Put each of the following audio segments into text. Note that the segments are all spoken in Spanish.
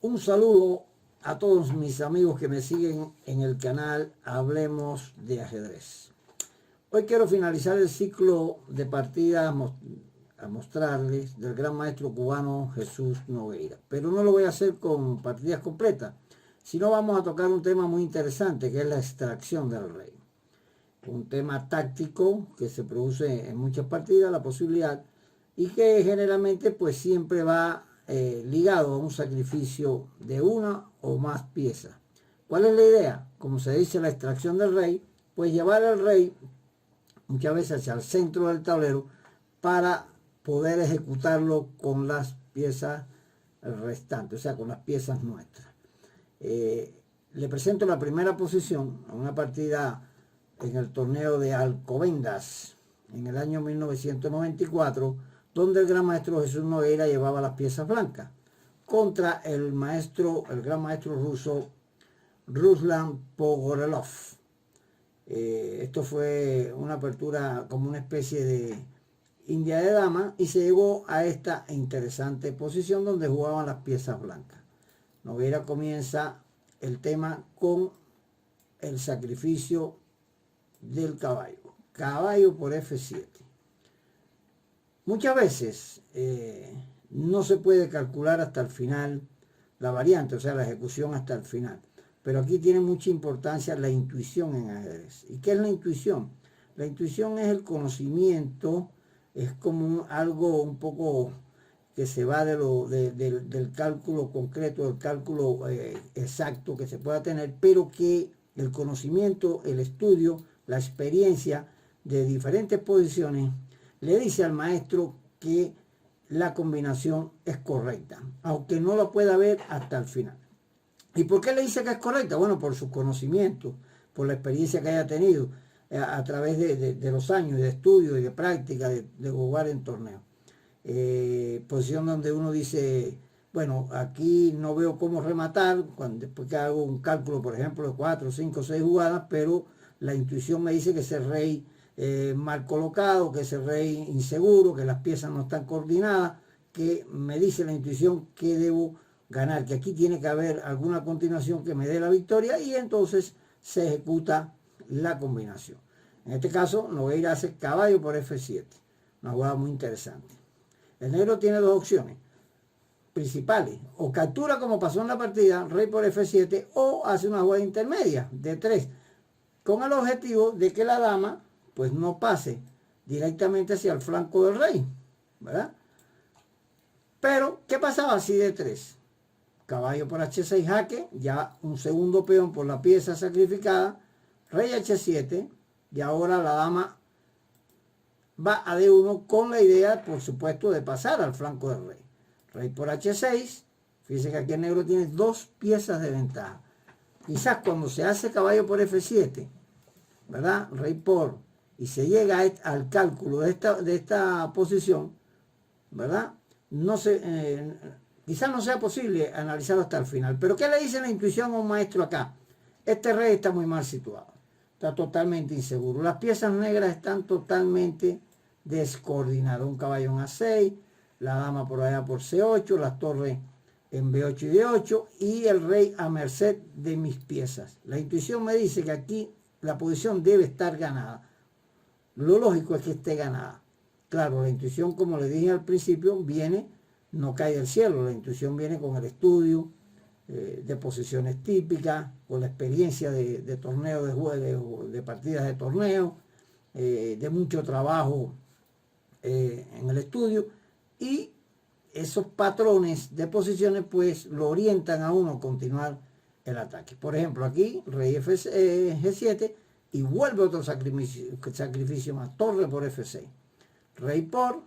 Un saludo a todos mis amigos que me siguen en el canal Hablemos de Ajedrez. Hoy quiero finalizar el ciclo de partidas a mostrarles del gran maestro cubano Jesús Nogueira. Pero no lo voy a hacer con partidas completas, sino vamos a tocar un tema muy interesante que es la extracción del rey. Un tema táctico que se produce en muchas partidas, la posibilidad, y que generalmente pues siempre va ligado a un sacrificio de una o más piezas. ¿Cuál es la idea? Como se dice, la extracción del rey, pues llevar al rey muchas veces hacia el centro del tablero para poder ejecutarlo con las piezas restantes, o sea, con las piezas nuestras. Le presento la primera posición a una partida en el torneo de Alcobendas en el año 1994, donde el gran maestro Jesús Nogueira llevaba las piezas blancas contra el gran maestro ruso Ruslan Pogorelov. Esto fue una apertura como una especie de India de dama y se llegó a esta interesante posición donde jugaban las piezas blancas. Nogueira comienza el tema con el sacrificio del caballo. Caballo por F7. Muchas veces no se puede calcular hasta el final la variante, o sea, la ejecución hasta el final. Pero aquí tiene mucha importancia la intuición en ajedrez. ¿Y qué es la intuición? La intuición es el conocimiento, es como algo un poco que se va del cálculo concreto, del cálculo exacto que se pueda tener, pero que el conocimiento, el estudio, la experiencia de diferentes posiciones le dice al maestro que la combinación es correcta, aunque no lo pueda ver hasta el final. ¿Y por qué le dice que es correcta? Bueno, por sus conocimientos, por la experiencia que haya tenido a través de los años de estudio y de práctica, de jugar en torneos. Posición donde uno dice, bueno, aquí no veo cómo rematar, después que hago un cálculo, por ejemplo, de 4, 5, 6 jugadas, pero la intuición me dice que ese rey mal colocado, que ese rey inseguro, que las piezas no están coordinadas, que me dice la intuición que debo ganar, que aquí tiene que haber alguna continuación que me dé la victoria y entonces se ejecuta la combinación. En este caso, Nogueira hace caballo por F7, una jugada muy interesante. El negro tiene dos opciones principales, o captura como pasó en la partida, rey por F7, o hace una jugada intermedia de 3, con el objetivo de que la dama pues no pase directamente hacia el flanco del rey, ¿verdad? Pero, ¿qué pasaba si de 3? Caballo por H6 jaque, ya un segundo peón por la pieza sacrificada, rey H7, y ahora la dama va a D1 con la idea, por supuesto, de pasar al flanco del rey. Rey por H6, fíjense que aquí el negro tiene dos piezas de ventaja. Quizás cuando se hace caballo por F7, ¿verdad? Rey por, y se llega al cálculo de esta posición, ¿verdad? Quizás no sea posible analizarlo hasta el final. Pero ¿qué le dice la intuición a un maestro acá? Este rey está muy mal situado. Está totalmente inseguro. Las piezas negras están totalmente descoordinadas. Un caballo en A6, la dama por allá por C8, las torres en B8 y D8 y el rey a merced de mis piezas. La intuición me dice que aquí la posición debe estar ganada. Lo lógico es que esté ganada. Claro, la intuición, como le dije al principio, no cae del cielo. La intuición viene con el estudio de posiciones típicas, con la experiencia de torneo de juego, de partidas de torneo, de mucho trabajo en el estudio, y esos patrones de posiciones pues lo orientan a uno a continuar el ataque. Por ejemplo, aquí rey G7 y vuelve otro sacrificio más, torre por F6, rey por,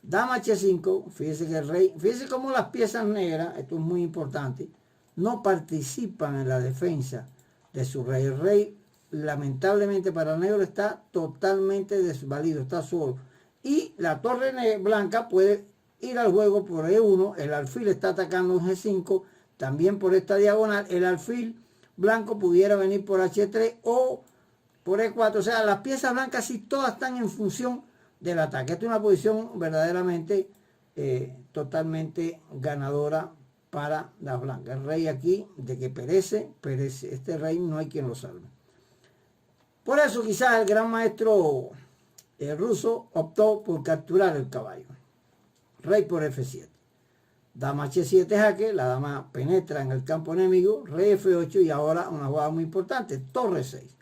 dama H5, fíjese que el rey, fíjese cómo las piezas negras, esto es muy importante, no participan en la defensa de su rey. El rey, lamentablemente para el negro, está totalmente desvalido, está solo. Y la torre blanca puede ir al juego por E1, el alfil está atacando en G5, también por esta diagonal, el alfil blanco pudiera venir por H3 o por E4, o sea, las piezas blancas sí todas están en función del ataque. Esta es una posición verdaderamente totalmente ganadora para las blancas. El rey aquí, de que perece, perece. Este rey no hay quien lo salve. Por eso quizás el gran maestro ruso optó por capturar el caballo. Rey por F7. Dama H7 jaque, la dama penetra en el campo enemigo, rey F8 y ahora una jugada muy importante, torre 6.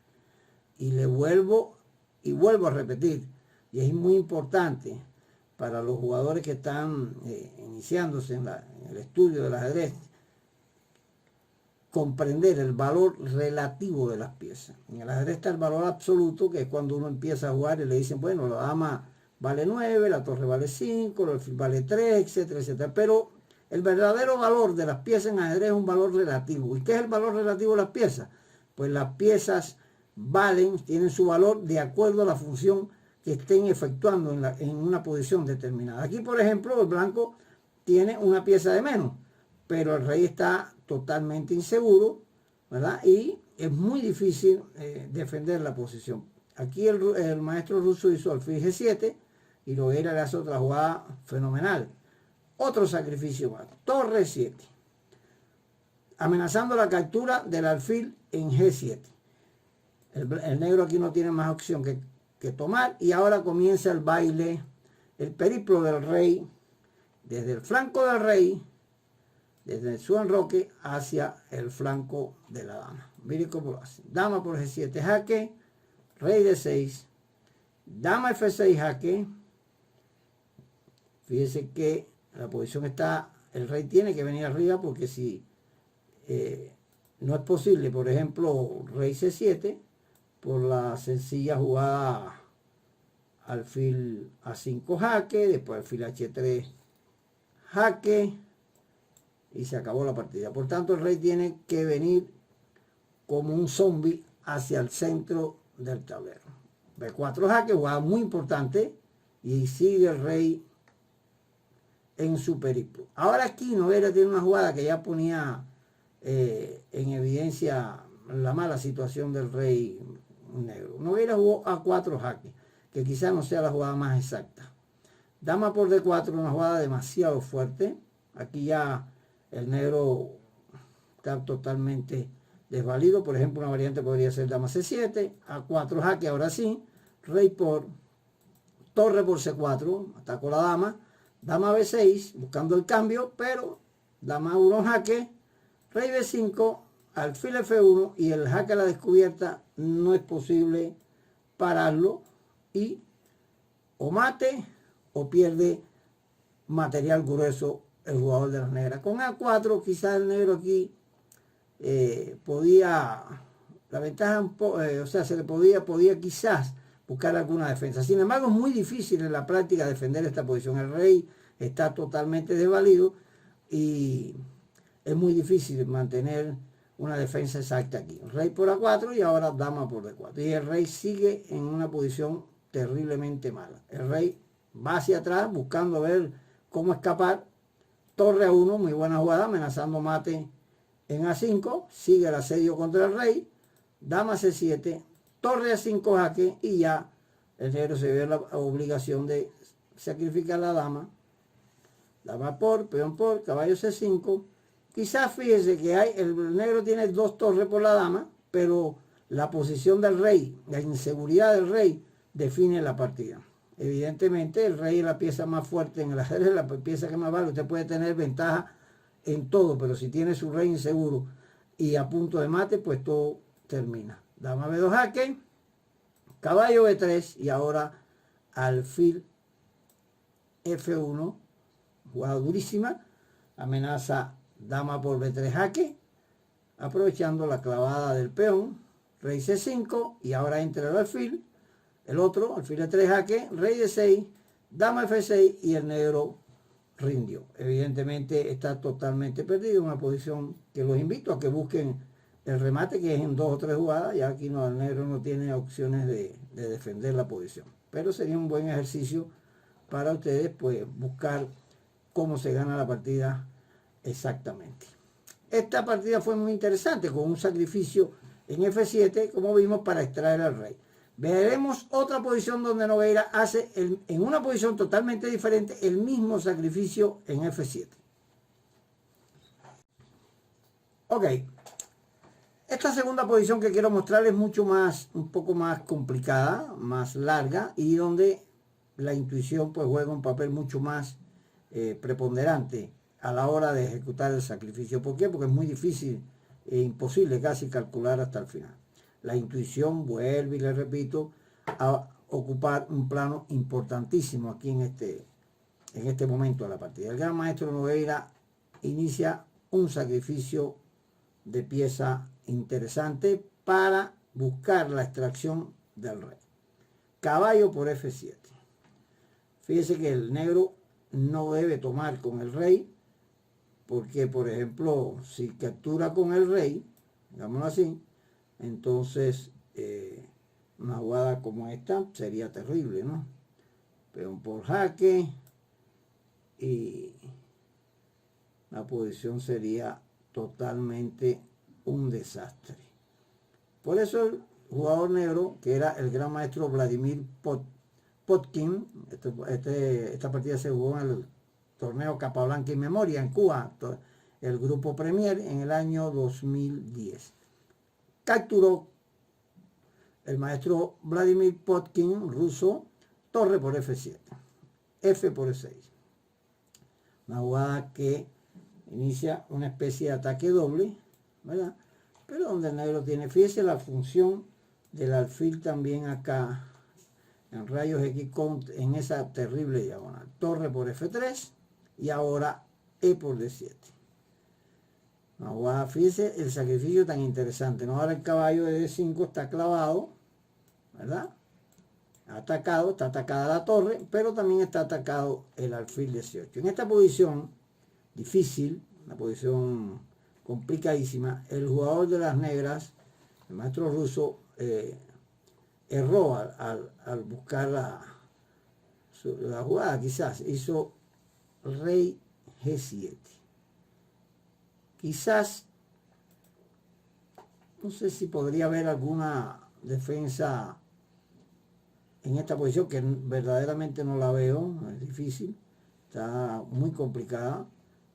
Y vuelvo a repetir, y es muy importante para los jugadores que están iniciándose en el estudio del ajedrez, comprender el valor relativo de las piezas. En el ajedrez está el valor absoluto, que es cuando uno empieza a jugar y le dicen, bueno, la dama vale 9, la torre vale 5, el alfil vale 3, etcétera, etcétera. Pero el verdadero valor de las piezas en ajedrez es un valor relativo. ¿Y qué es el valor relativo de las piezas? Pues las piezas valen, tienen su valor de acuerdo a la función que estén efectuando en una posición determinada. Aquí, por ejemplo, el blanco tiene una pieza de menos, pero el rey está totalmente inseguro, ¿verdad? Y es muy difícil defender la posición. Aquí el maestro ruso hizo alfil G7 y Nogueira le hace otra jugada fenomenal. Otro sacrificio más, torre 7, amenazando la captura del alfil en G7. El negro aquí no tiene más opción que tomar y ahora comienza el baile, el periplo del rey, desde el flanco del rey, desde su enroque hacia el flanco de la dama. Miren cómo lo hace. Dama por G7 jaque, rey de 6, dama F6 jaque. Fíjense que la posición está, el rey tiene que venir arriba porque si no es posible, por ejemplo, rey C7, por la sencilla jugada alfil A5 jaque, después alfil H3 jaque y se acabó la partida. Por tanto, el rey tiene que venir como un zombie hacia el centro del tablero. B4 jaque, jugada muy importante, y sigue el rey en su periplo. Ahora aquí Nogueira tiene una jugada que ya ponía en evidencia la mala situación del rey negro. Nogueira jugó A4 jaque, que quizás no sea la jugada más exacta. Dama por D4, una jugada demasiado fuerte. Aquí ya el negro está totalmente desvalido. Por ejemplo, una variante podría ser dama C7, A4 jaque, ahora sí, rey por, torre por C4, atacó la dama, dama B6, buscando el cambio, pero dama 1 jaque, rey B5, alfil F1 y el jaque a la descubierta no es posible pararlo y o mate o pierde material grueso el jugador de las negras. Con A4 quizás el negro aquí podía, la ventaja, o sea, se le podía quizás buscar alguna defensa. Sin embargo, es muy difícil en la práctica defender esta posición. El rey está totalmente desvalido y es muy difícil mantener una defensa exacta aquí. Rey por A4 y ahora dama por D4. Y el rey sigue en una posición terriblemente mala. El rey va hacia atrás buscando ver cómo escapar. Torre A1, muy buena jugada, amenazando mate en A5. Sigue el asedio contra el rey. Dama C7, torre A5 jaque y ya el negro se ve la obligación de sacrificar a la dama. Dama por, peón por, caballo C5. Quizás fíjese que el negro tiene dos torres por la dama, pero la posición del rey, la inseguridad del rey, define la partida. Evidentemente el rey es la pieza más fuerte en el ajedrez, es la pieza que más vale. Usted puede tener ventaja en todo, pero si tiene su rey inseguro y a punto de mate, pues todo termina. Dama B2 jaque, caballo B3 y ahora alfil F1, jugada durísima, amenaza dama por B3 jaque, aprovechando la clavada del peón, rey C5 y ahora entra el alfil, el otro, alfil E3 jaque, rey D6, dama F6 y el negro rindió. Evidentemente está totalmente perdido, una posición que los invito a que busquen el remate, que es en 2 o 3 jugadas. Ya aquí no, el negro no tiene opciones de defender la posición, pero sería un buen ejercicio para ustedes, pues buscar cómo se gana la partida exactamente. Esta partida fue muy interesante, con un sacrificio en F7, como vimos, para extraer al rey. Veremos otra posición donde Nogueira hace en una posición totalmente diferente el mismo sacrificio en F7. Ok. Esta segunda posición que quiero mostrar es mucho más, un poco más complicada, más larga, y donde la intuición pues juega un papel mucho más preponderante a la hora de ejecutar el sacrificio. ¿Por qué? Porque es muy difícil e imposible casi calcular hasta el final. La intuición, vuelve y le repito, a ocupar un plano importantísimo aquí en este momento de la partida. El gran maestro Nogueira inicia un sacrificio de pieza interesante para buscar la extracción del rey. Caballo por F7. Fíjese que el negro no debe tomar con el rey, porque por ejemplo, si captura con el rey, digámoslo así, entonces una jugada como esta sería terrible, ¿no? Peón por jaque y la posición sería totalmente un desastre. Por eso el jugador negro, que era el gran maestro Vladimir Potkin, esta partida se jugó en el torneo Capablanca y Memoria en Cuba, el grupo Premier en el año 2010. Capturó el maestro Vladimir Potkin, ruso, torre por F7, F por E6. Una jugada que inicia una especie de ataque doble, ¿verdad? Pero donde el negro tiene, fíjese la función del alfil también acá, en rayos X en esa terrible diagonal. Torre por F3 y ahora E por D7. Una jugada, fíjese el sacrificio tan interesante, ¿no? Ahora el caballo de D5 está clavado, ¿verdad? Atacado, está atacada la torre, pero también está atacado el alfil 18. En esta posición difícil, una posición complicadísima, el jugador de las negras, el maestro ruso, erró al buscar la jugada. Quizás hizo rey G7. Quizás, no sé si podría haber alguna defensa en esta posición, que verdaderamente no la veo, es difícil, está muy complicada.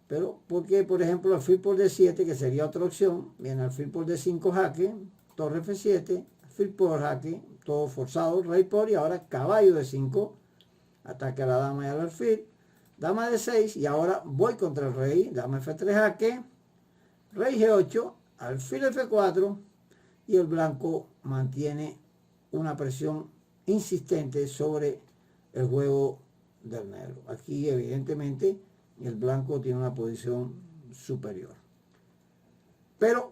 Pero, porque por ejemplo, alfil por D7, que sería otra opción, viene alfil por D5 jaque, torre F7, alfil por jaque, todo forzado, rey por, y ahora caballo D5, ataque a la dama y al alfil, dama D6, y ahora voy contra el rey, dama F3 jaque, rey G8, alfil F4, y el blanco mantiene una presión insistente sobre el juego del negro. Aquí evidentemente el blanco tiene una posición superior. Pero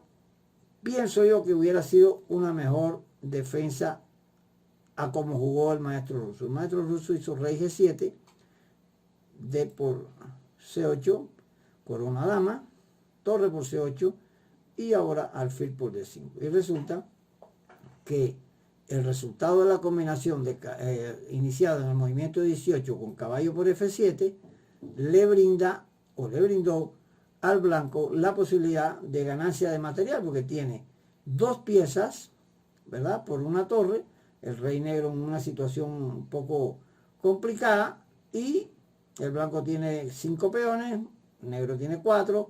pienso yo que hubiera sido una mejor defensa a como jugó el maestro ruso. El maestro ruso hizo rey G7, D por C8, corona dama, torre por C8 y ahora alfil por D5. Y resulta que el resultado de la combinación iniciada en el movimiento 18 con caballo por F7 le brindó al blanco la posibilidad de ganancia de material, porque tiene dos piezas, ¿verdad? Por una torre, el rey negro en una situación un poco complicada, y el blanco tiene 5 peones, el negro tiene 4,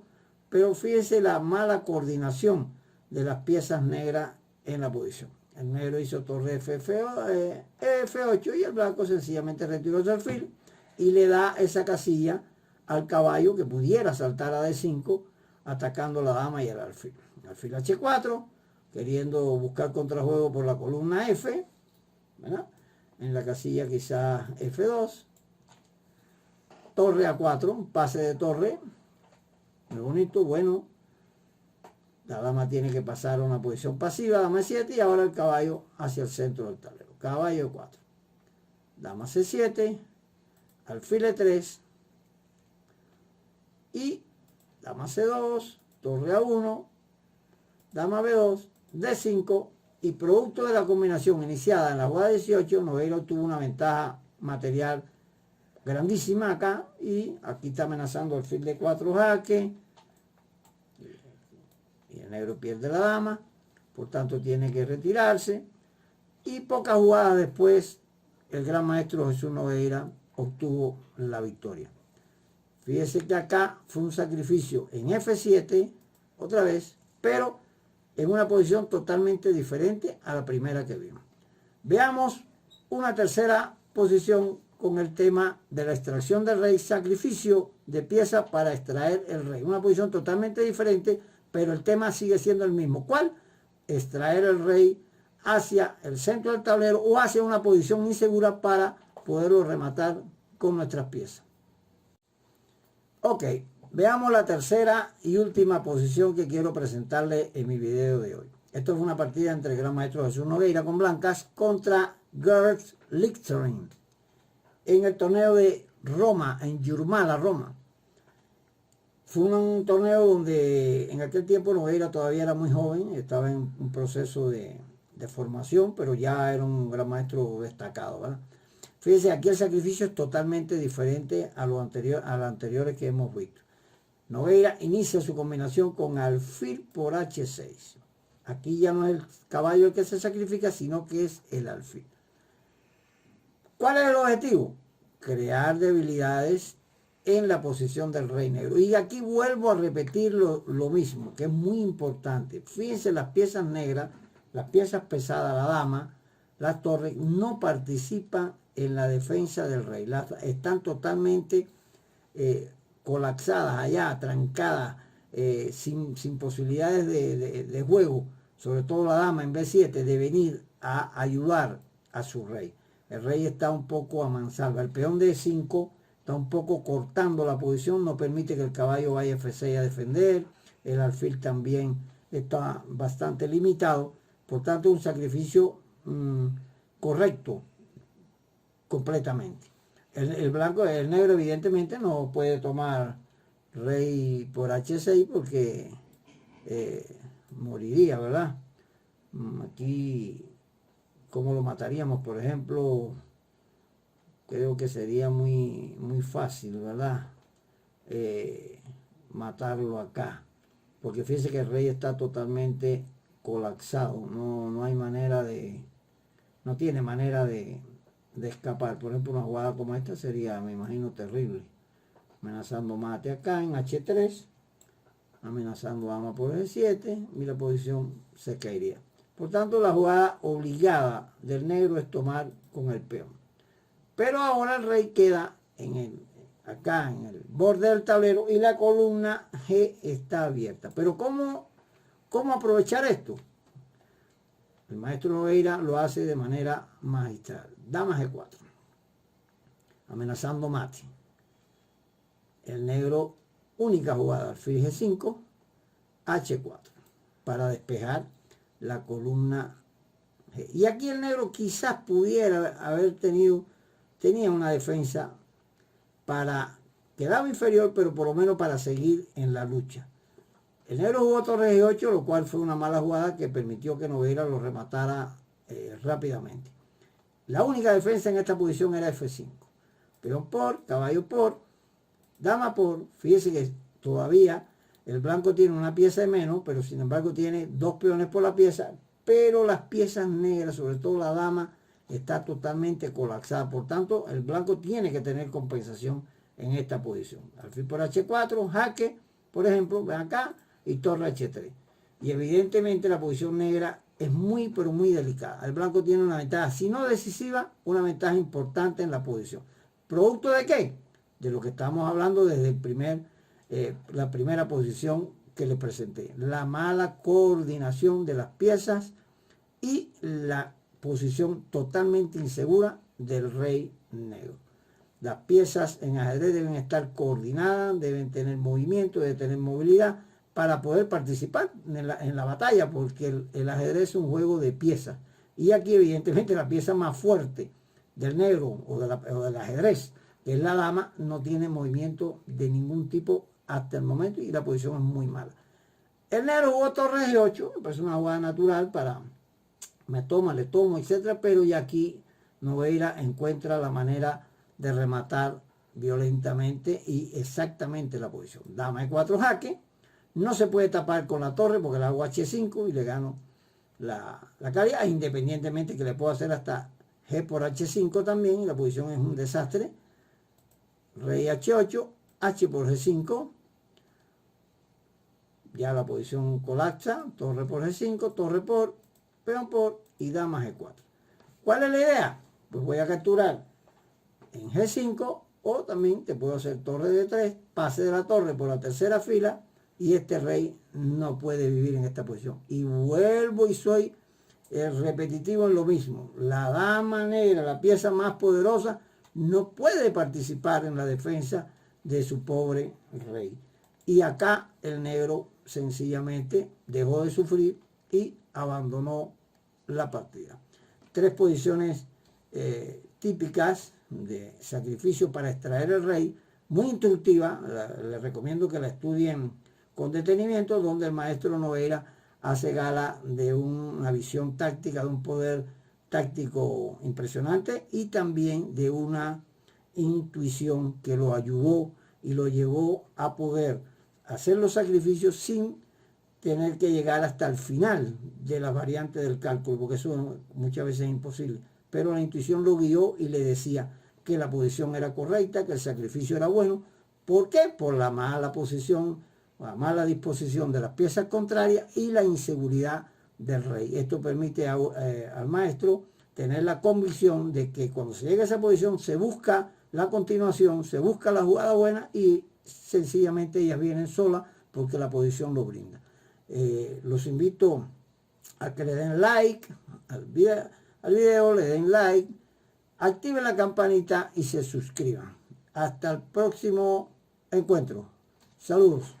pero fíjese la mala coordinación de las piezas negras en la posición. El negro hizo torre F8 y el blanco sencillamente retiró su alfil y le da esa casilla al caballo que pudiera saltar a D5 atacando la dama y el alfil. Alfil H4, queriendo buscar contrajuego por la columna F, ¿verdad? En la casilla quizás F2, torre A4, un pase de torre, muy bonito, bueno. La dama tiene que pasar a una posición pasiva, dama E7, y ahora el caballo hacia el centro del tablero. Caballo E4. Dama C7, alfil E3, y dama C2, torre A1, dama B2, D5, y producto de la combinación iniciada en la jugada 18, Nogueira obtuvo una ventaja material grandísima acá, y aquí está amenazando alfil D4 jaque, y el negro pierde la dama, por tanto tiene que retirarse, y pocas jugadas después el gran maestro Jesús Nogueira obtuvo la victoria. Fíjese que acá fue un sacrificio en F7, otra vez, pero en una posición totalmente diferente a la primera que vimos. Veamos una tercera posición con el tema de la extracción del rey, sacrificio de pieza para extraer el rey. Una posición totalmente diferente, pero el tema sigue siendo el mismo. ¿Cuál? Extraer el rey hacia el centro del tablero o hacia una posición insegura para poderlo rematar con nuestras piezas. Ok, veamos la tercera y última posición que quiero presentarle en mi video de hoy. Esto es una partida entre el gran maestro Jesús Nogueira con blancas contra Gerd Lichtering en el torneo de Roma, en Yurmala, Roma. Fue un torneo donde en aquel tiempo Nogueira todavía era muy joven, estaba en un proceso de formación, pero ya era un gran maestro destacado, ¿verdad? Fíjense, aquí el sacrificio es totalmente diferente a los anteriores que hemos visto. Nogueira inicia su combinación con alfil por H6. Aquí ya no es el caballo el que se sacrifica, sino que es el alfil. ¿Cuál es el objetivo? Crear debilidades en la posición del rey negro. Y aquí vuelvo a repetir lo mismo, que es muy importante. Fíjense, las piezas negras, las piezas pesadas, la dama, las torres, no participan en la defensa del rey. Están totalmente colapsadas allá, trancadas, sin posibilidades de juego. Sobre todo la dama en B7 de venir a ayudar a su rey. El rey está un poco a mansalva. El peón de E5 está un poco cortando la posición, no permite que el caballo vaya a F6 a defender. El alfil también está bastante limitado. Por tanto, un sacrificio correcto completamente. El negro evidentemente no puede tomar rey por H6 porque moriría, ¿verdad? Aquí, ¿cómo lo mataríamos? Por ejemplo, creo que sería muy fácil, ¿verdad? Matarlo acá. Porque fíjense que el rey está totalmente colapsado. No hay manera no tiene manera de escapar. Por ejemplo, una jugada como esta sería, me imagino, terrible. Amenazando mate acá en H3. Amenazando dama por G7. Y la posición se caería. Por tanto, la jugada obligada del negro es tomar con el peón. Pero ahora el rey queda acá en el borde del tablero y la columna G está abierta. Pero ¿cómo aprovechar esto? El maestro Nogueira lo hace de manera magistral. Dama G4. Amenazando mate. El negro, única jugada, alfil G5, H4. Para despejar la columna G. Y aquí el negro quizás pudiera haber tenía una defensa para, quedaba inferior, pero por lo menos para seguir en la lucha. El negro jugó torre G8, lo cual fue una mala jugada que permitió que Nogueira lo rematara rápidamente. La única defensa en esta posición era F5. Peón por, caballo por, dama por. Fíjese que todavía el blanco tiene una pieza de menos, pero sin embargo tiene dos peones por la pieza, pero las piezas negras, sobre todo la dama, está totalmente colapsada. Por tanto, el blanco tiene que tener compensación en esta posición. Alfil por H4, jaque, por ejemplo, ven acá, y torre H3. Y evidentemente la posición negra es muy, pero muy delicada. El blanco tiene una ventaja, si no decisiva, una ventaja importante en la posición. ¿Producto de qué? De lo que estamos hablando desde la primera posición que les presenté. La mala coordinación de las piezas y la posición totalmente insegura del rey negro. Las piezas en ajedrez deben estar coordinadas, deben tener movimiento, deben tener movilidad para poder participar en la batalla, porque el ajedrez es un juego de piezas. Y aquí evidentemente la pieza más fuerte del negro o del ajedrez, que es la dama, no tiene movimiento de ningún tipo hasta el momento y la posición es muy mala. El negro jugó torre G8, me parece una jugada natural para le tomo, etcétera, pero ya aquí Nogueira encuentra la manera de rematar violentamente y exactamente la posición. Dama E4 jaque, no se puede tapar con la torre porque la hago H5 y le gano la calidad, independientemente que le puedo hacer hasta G por H5 también, y la posición es un desastre. Rey H8, H por G5, Ya la posición colapsa, torre por G5, torre por, peón por y dama G4. ¿Cuál es la idea? Pues voy a capturar en G5 o también te puedo hacer torre de 3, pase de la torre por la tercera fila y este rey no puede vivir en esta posición. Y vuelvo y soy repetitivo en lo mismo. La dama negra, la pieza más poderosa, no puede participar en la defensa de su pobre rey. Y acá el negro sencillamente dejó de sufrir y abandonó la partida. Tres posiciones típicas de sacrificio para extraer el rey, muy instructiva, les recomiendo que la estudien con detenimiento, donde el maestro Nogueira hace gala de una visión táctica, de un poder táctico impresionante y también de una intuición que lo ayudó y lo llevó a poder hacer los sacrificios sin tener que llegar hasta el final de las variantes del cálculo, porque eso muchas veces es imposible. Pero la intuición lo guió y le decía que la posición era correcta, que el sacrificio era bueno. ¿Por qué? Por la mala posición, la mala disposición de las piezas contrarias y la inseguridad del rey. Esto permite al maestro tener la convicción de que cuando se llega a esa posición se busca la continuación, se busca la jugada buena y sencillamente ellas vienen solas porque la posición lo brinda. Los invito a que le den like al video, le den like, activen la campanita y se suscriban. Hasta el próximo encuentro. Saludos.